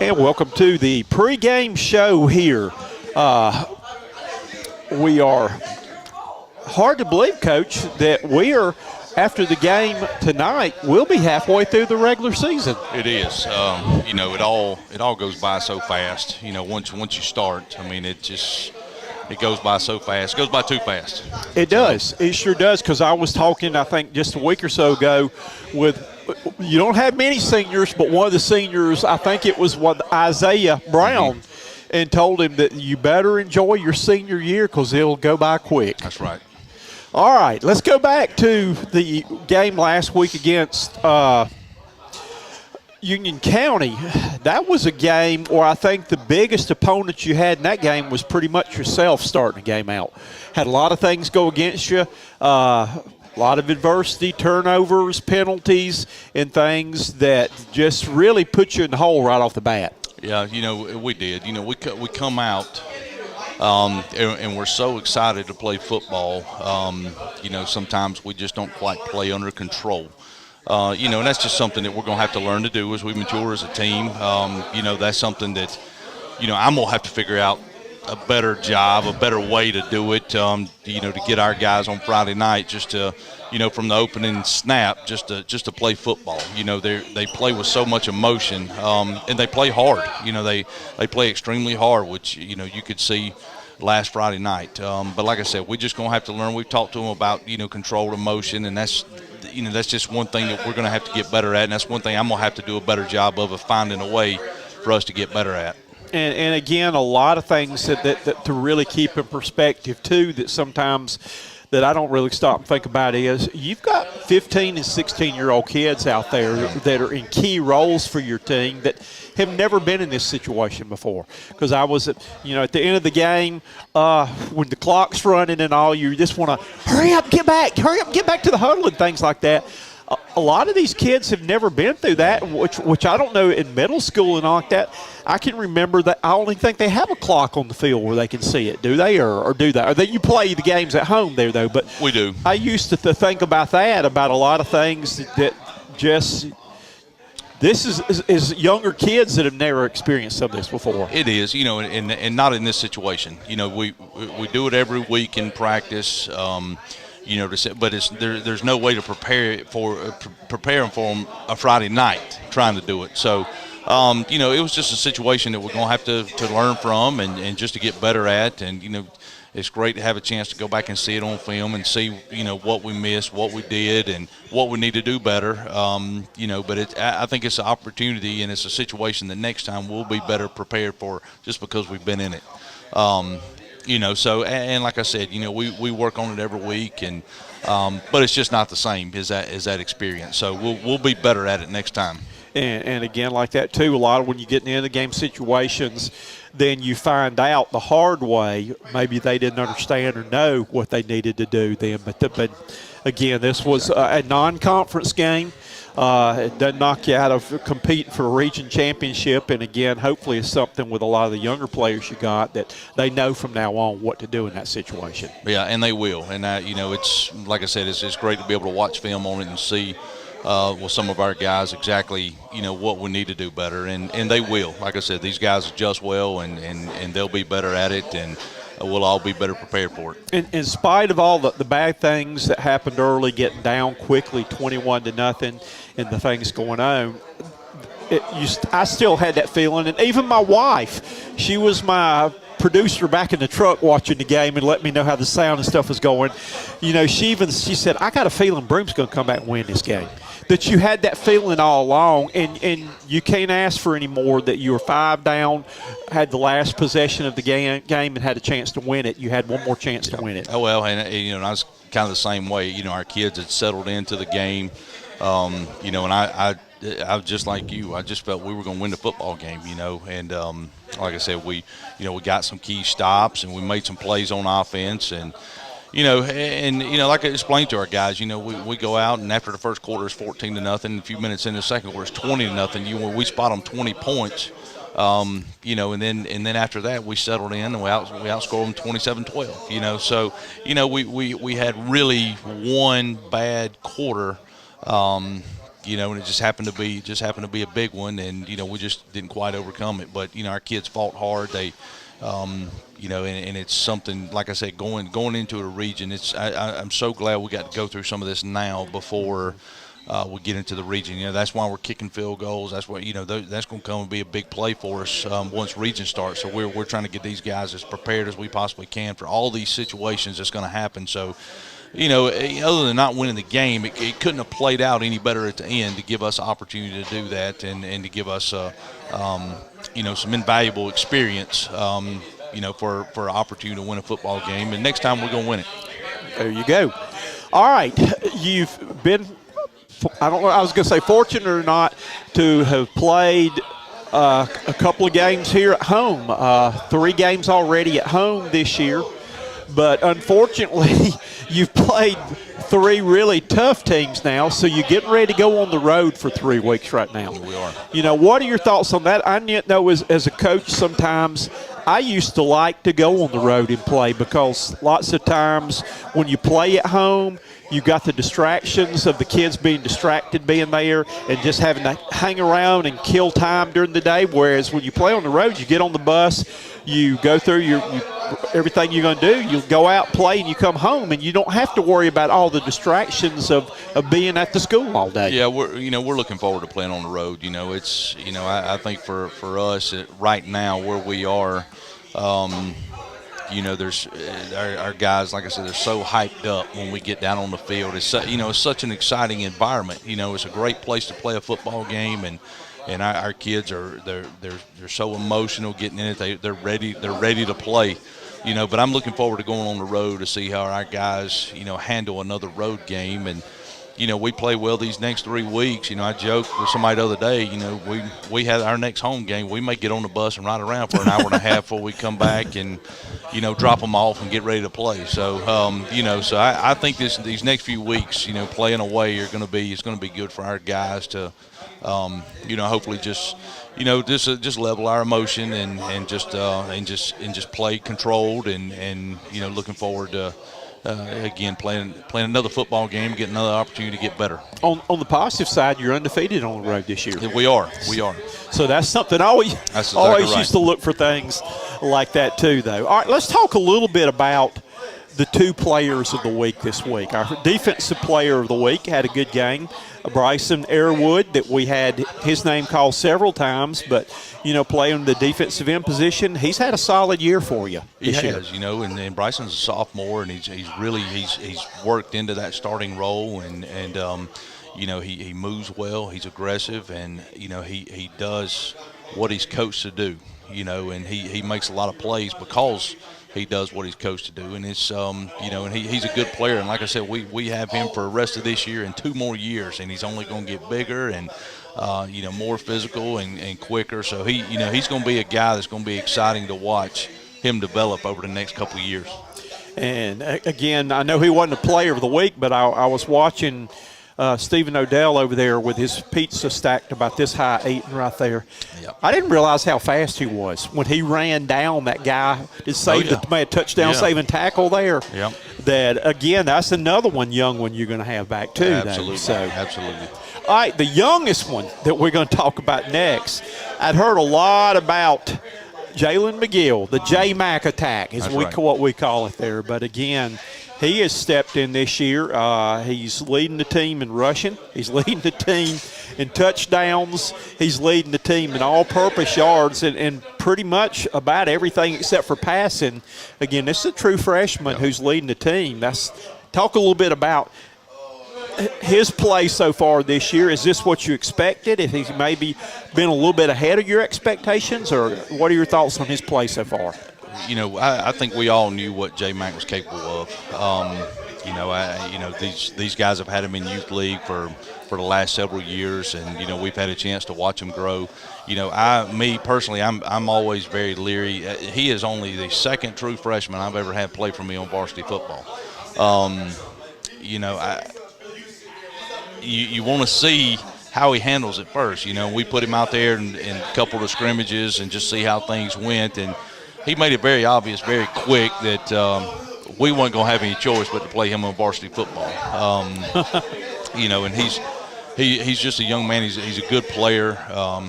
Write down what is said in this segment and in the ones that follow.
And welcome to the pregame show here. We are hard to believe, Coach, that we are, after the game tonight, we'll be halfway through the regular season. It is. It all goes by so fast. Once you start, it goes by so fast. It goes by too fast. It does. It sure does, because I was talking, I think, just a week or so ago with – you don't have many seniors, but one of the seniors, I think it was Isaiah Brown, and told him that you better enjoy your senior year because it'll go by quick. That's right. All right, let's go back to the game last week against Union County. That was a game where I think the biggest opponent you had in that game was pretty much yourself starting the game out. Had a lot of things go against you. A lot of adversity, turnovers, penalties, and things that just really put you in the hole right off the bat. Yeah, we did. We come out and we're so excited to play football. Sometimes we just don't quite play under control. And that's just something that we're going to have to learn to do as we mature as a team. That's something that, I'm going to have to figure out a better job, a better way to do it, to get our guys on Friday night just to, from the opening snap, just to play football. They play with so much emotion, and they play hard. They play extremely hard, which, you could see last Friday night. But like I said, we're just going to have to learn. We've talked to them about, controlled emotion, and that's just one thing that we're going to have to get better at, and that's one thing I'm going to have to do a better job of finding a way for us to get better at. And again, a lot of things that to really keep in perspective, too, that sometimes that I don't really stop and think about is you've got 15 and 16-year-old kids out there that are in key roles for your team that have never been in this situation before. Because I was, at the end of the game, when the clock's running and all, you just want to hurry up, get back to the huddle and things like that. A lot of these kids have never been through that, which I don't know in middle school and all like that. I can remember that I only think they have a clock on the field where they can see it. Do they or do that? Or that you play the games at home there, though. But we do. I used to think about that, about a lot of things that just – this is younger kids that have never experienced some of this before. It is, and not in this situation. We do it every week in practice. But there's no way to prepare them for them a Friday night trying to do it. So, it was just a situation that we're going to have to learn from and just to get better at. And, it's great to have a chance to go back and see it on film and see, what we missed, what we did, and what we need to do better. But I think it's an opportunity and it's a situation that next time we'll be better prepared for just because we've been in it. And like I said, we work on it every week, and but it's just not the same as that experience. So we'll be better at it next time. And again, like that too, a lot of when you get in the end of game situations, then you find out the hard way. Maybe they didn't understand or know what they needed to do then. But again, this was a non-conference game. It doesn't knock you out of competing for a region championship. And, again, hopefully it's something with a lot of the younger players you got that they know from now on what to do in that situation. Yeah, and they will. And, it's like I said, it's great to be able to watch film on it and see with some of our guys exactly, what we need to do better. And they will. Like I said, these guys adjust well, and they'll be better at it. And we'll all be better prepared for it. In spite of all the bad things that happened early, getting down quickly 21-0 and the things going on, I still had that feeling. And even my wife, she was my producer back in the truck watching the game and let me know how the sound and stuff was going. She said, I got a feeling Broome's going to come back and win this game. That you had that feeling all along, and you can't ask for any more. That you were 5 down, had the last possession of the game and had a chance to win it. You had one more chance to win it. Oh, well, and I was kind of the same way. Our kids had settled into the game, and I was just like you. I just felt we were going to win the football game, and like I said, we got some key stops and we made some plays on offense and. Like I explained to our guys, we go out and after the first quarter is 14-0, a few minutes in the second quarter is 20-0. We spot them 20 points, and then after that we settled in and we outscored them 27-12. So we had really one bad quarter, and it just happened to be a big one, and we just didn't quite overcome it. But our kids fought hard. They, and it's something, like I said, going into a region. I'm so glad we got to go through some of this now before we get into the region. That's why we're kicking field goals. That's what that's going to come and be a big play for us once region starts. So we're trying to get these guys as prepared as we possibly can for all these situations that's going to happen. So. Other than not winning the game, it couldn't have played out any better at the end to give us opportunity to do that and to give us, some invaluable experience, for an opportunity to win a football game. And next time we're going to win it. There you go. All right. You've been, I was going to say fortunate or not, to have played a couple of games here at home. 3 games already at home this year. But unfortunately, you've played 3 really tough teams now, so you're getting ready to go on the road for 3 weeks right now. We are. What are your thoughts on that? I know as a coach sometimes I used to like to go on the road and play because lots of times when you play at home, you've got the distractions of the kids being distracted being there and just having to hang around and kill time during the day, whereas when you play on the road, you get on the bus, you go through everything you're going to do, you go out, play, and you come home, and you don't have to worry about all the distractions of being at the school all day. Yeah, we're looking forward to playing on the road. It's I think for us right now where we are, there's our guys, like I said, they're so hyped up when we get down on the field. It's it's such an exciting environment. It's a great place to play a football game, and our kids they're so emotional getting in it. They're ready to play. But I'm looking forward to going on the road to see how our guys handle another road game. And we play well these next 3 weeks. I joked with somebody the other day, we had our next home game. We may get on the bus and ride around for an hour and a half before we come back and, drop them off and get ready to play. So, so I think these next few weeks, playing away it's going to be good for our guys to, hopefully just level our emotion and just play controlled and looking forward to, again, playing another football game, getting another opportunity to get better. On the positive side, you're undefeated on the road this year. We are. So that's something. I always right. used to look for things like that too, though. All right, let's talk a little bit about the 2 players of the week this week. Our defensive player of the week had a good game, Bryson Airwood, that we had his name called several times, but, playing the defensive end position, he's had a solid year for you this year. He has, and Bryson's a sophomore, and he's worked into that starting role, and he moves well, he's aggressive, and, he does what he's coached to do, and he makes a lot of plays because he does what he's coached to do, and it's and he's a good player. And like I said, we have him for the rest of this year and 2 more years, and he's only going to get bigger and more physical and quicker. So he's going to be a guy that's going to be exciting to watch him develop over the next couple of years. And again, I know he wasn't a player of the week, but I was watching Stephen Odell over there with his pizza stacked about this high eating right there. Yep. I didn't realize how fast he was when he ran down that guy to save the touchdown saving tackle there. Yep. That, again, that's another young one you're going to have back too. Absolutely. Absolutely. All right, the youngest one that we're going to talk about next, I'd heard a lot about Jalen McGill, the J-Mac attack is what we call it there. But, again, he has stepped in this year. He's leading the team in rushing. He's leading the team in touchdowns. He's leading the team in all-purpose yards and pretty much about everything except for passing. Again, this is a true freshman who's leading the team. Talk a little bit about his play so far this year. Is this what you expected? If he's maybe been a little bit ahead of your expectations, or what are your thoughts on his play so far? I think we all knew what J-Mac was capable of. These guys have had him in youth league for the last several years, and we've had a chance to watch him grow. Me personally, I'm always very leery. He is only the 2nd true freshman I've ever had play for me on varsity football. You want to see how he handles it first. We put him out there in a couple of scrimmages and just see how things went, and he made it very obvious very quick that we weren't going to have any choice but to play him on varsity football. And He's just a young man. He's a good player.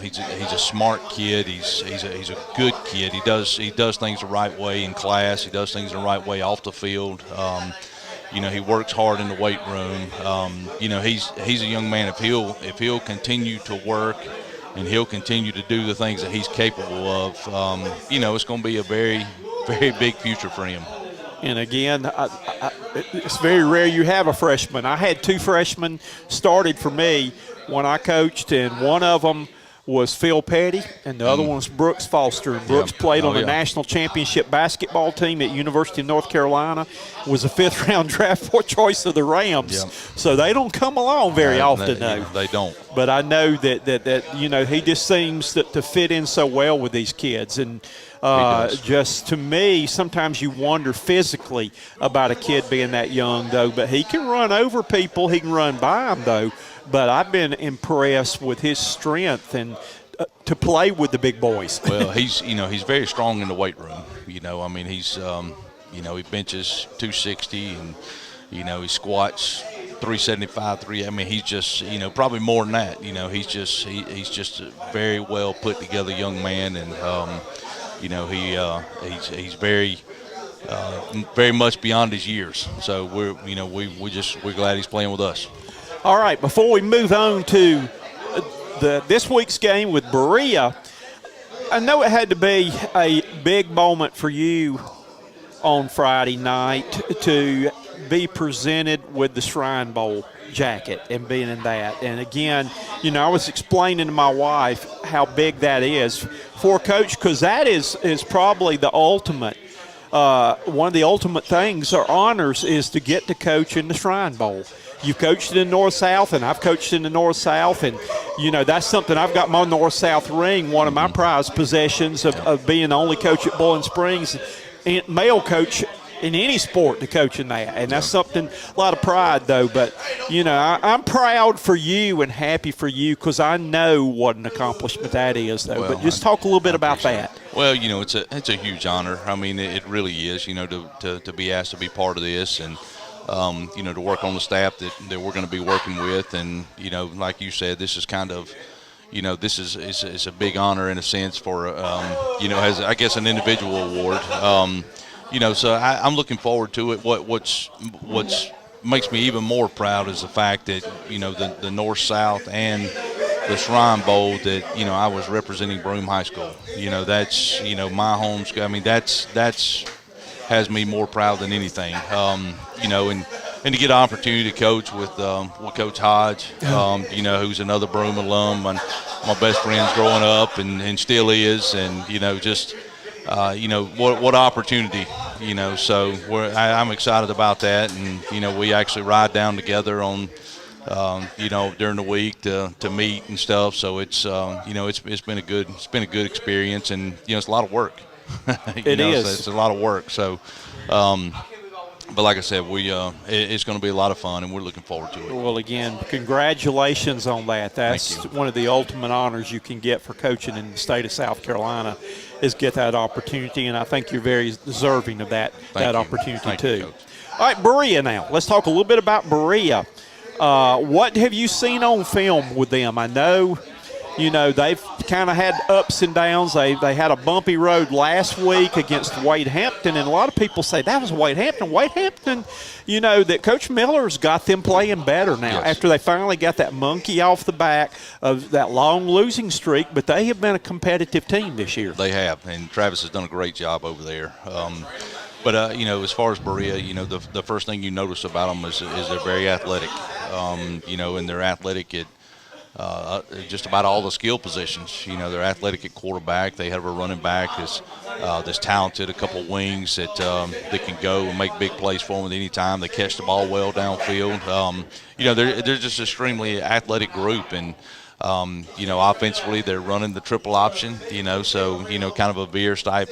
He's a smart kid. He's a good kid. He does things the right way in class. He does things the right way off the field. He works hard in the weight room. He's a young man. If he'll continue to work and he'll continue to do the things that he's capable of, it's going to be a very, very big future for him. And again, it's very rare you have a freshman. I had 2 freshmen started for me when I coached, and one of them was Phil Petty, and the other one was Brooks Foster. And Brooks played on the national championship basketball team at University of North Carolina, was a 5th-round draft choice of the Rams. So they don't come along very often, though. They don't. But I know that he just seems to fit in so well with these kids. And just to me, sometimes you wonder physically about a kid being that young, though. But he can run over people. He can run by them, though. But I've been impressed with his strength and to play with the big boys. Well, he's very strong in the weight room. He's he benches 260 and he squats 375. He's just probably more than that. He's just a very well put together young man, and he's very very much beyond his years. So we're glad he's playing with us. All right, before we move on to this week's game with Berea, I know it had to be a big moment for you on Friday night to be presented with the Shrine Bowl jacket and being in that. And again, I was explaining to my wife how big that is for a coach, because that is probably the ultimate. One of the ultimate things or honors is to get to coach in the Shrine Bowl. You've coached in the North-South, and I've coached in the North-South, and, that's something. I've got my North-South ring, one of my prized possessions of being the only coach at Bowling Springs, and male coach in any sport to coach in that. And that's something, a lot of pride, though. But, I'm proud for you and happy for you, because I know what an accomplishment that is, though. But just talk a little bit about that. Well, it's a huge honor. I mean, it really is, to be asked to be part of this, and to work on the staff that we're going to be working with. And, like you said, this is kind of, this is a big honor in a sense for, as I guess an individual award. So I'm looking forward to it. What's makes me even more proud is the fact that, the North-South and the Shrine Bowl that, I was representing Broome High School. That's, my home school. I mean, that's has me more proud than anything. And to get an opportunity to coach with Coach Hodge, who's another Broome alum, and my best friends growing up and still is, and what opportunity, So I'm excited about that, and we actually ride down together on, during the week to meet and stuff. So it's it's been a good experience, and it's a lot of work. It is. So it's a lot of work. So, but like I said, it's going to be a lot of fun, and we're looking forward to it. Well, again, congratulations on that. That's one of the ultimate honors you can get for coaching in the state of South Carolina, is get that opportunity, and I think you're very deserving of that opportunity too. All right, Berea now. Let's talk a little bit about Berea. What have you seen on film with them? I know, they've kind of had ups and downs. They had a bumpy road last week against Wade Hampton, and a lot of people say that was Wade Hampton. Wade Hampton, that Coach Miller's got them playing better now after they finally got that monkey off the back of that long losing streak, but they have been a competitive team this year. They have, and Travis has done a great job over there. But as far as Berea, the first thing you notice about them is they're very athletic, and they're athletic at just about all the skill positions. They're athletic at quarterback. They have a running back that's talented, a couple wings that can go and make big plays for them at any time. They catch the ball well downfield. They're just an extremely athletic group, and offensively they're running the triple option. So kind of a Veers type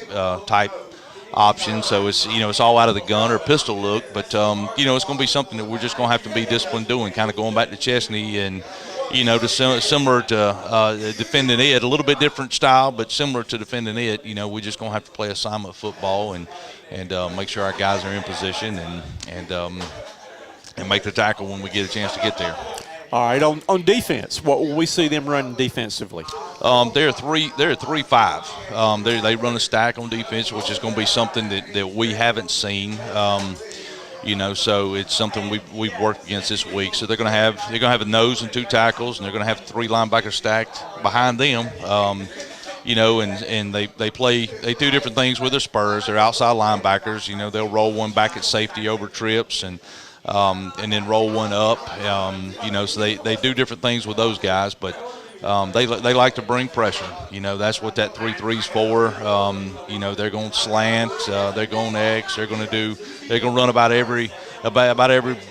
option. So it's all out of the gun or pistol look, but it's going to be something that we're just going to have to be disciplined doing. Kind of going back to Chesney and. Similar to defending it, a little bit different style, but similar to defending it. We're just going to have to play assignment football and make sure our guys are in position and make the tackle when we get a chance to get there. All right, on defense, what will we see them running defensively? They're 3-5. They run a stack on defense, which is going to be something that we haven't seen. So it's something we've worked against this week. So they're going to have a nose and 2 tackles, and they're going to have 3 linebackers stacked behind them. And they do different things with their spurs. They're outside linebackers. They'll roll one back at safety over trips and then roll one up. So they do different things with those guys, but they like to bring pressure. That's what that 3-3's for. They're going to slant. They're going X. They're going to run about every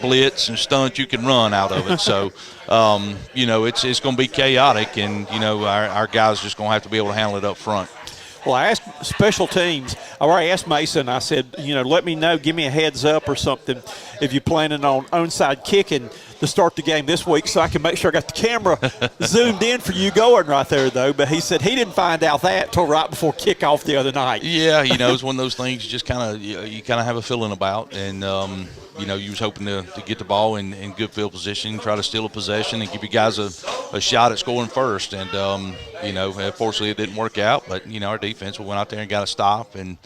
blitz and stunt you can run out of it. So, it's going to be chaotic, and our guys just going to have to be able to handle it up front. Well, I asked special teams. I already asked Mason. I said, let me know, give me a heads up or something if you're planning on onside kicking to start the game this week, so I can make sure I got the camera zoomed in for you going right there, though. But he said he didn't find out that till right before kickoff the other night. Yeah, it's one of those things you just kind of have a feeling about, and you was hoping to get the ball in good field position, try to steal a possession, and give you guys a shot at scoring first. And unfortunately it didn't work out, but our defense went out there and got a stop, and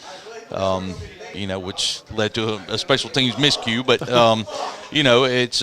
which led to a special teams miscue. But it's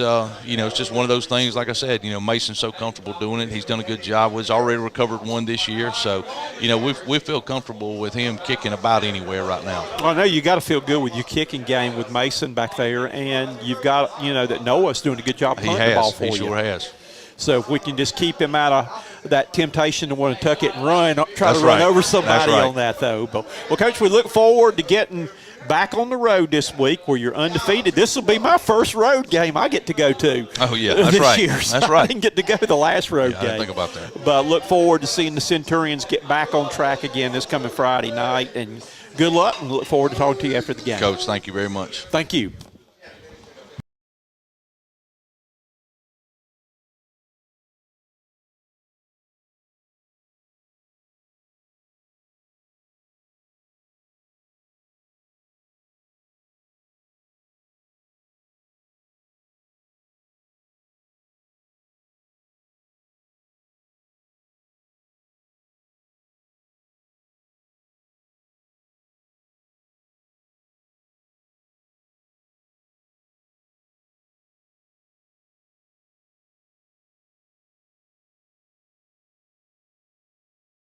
just one of those things. Like I said, Mason's so comfortable doing it. He's done a good job. He's already recovered one this year, so we feel comfortable with him kicking about anywhere right now. Well, I know you got to feel good with your kicking game with Mason back there, and you've got that Noah's doing a good job punting the ball for you. He sure has. So if we can just keep him out of that temptation to want to tuck it and run, try to run over somebody on that, though. But, well, Coach, we look forward to getting back on the road this week where you're undefeated. This will be my first road game I get to go to. Oh, yeah, that's right. Year. So I didn't get to go to the last road game. I didn't think about that. But I look forward to seeing the Centurions get back on track again this coming Friday night. And good luck, and look forward to talking to you after the game. Coach, thank you very much. Thank you.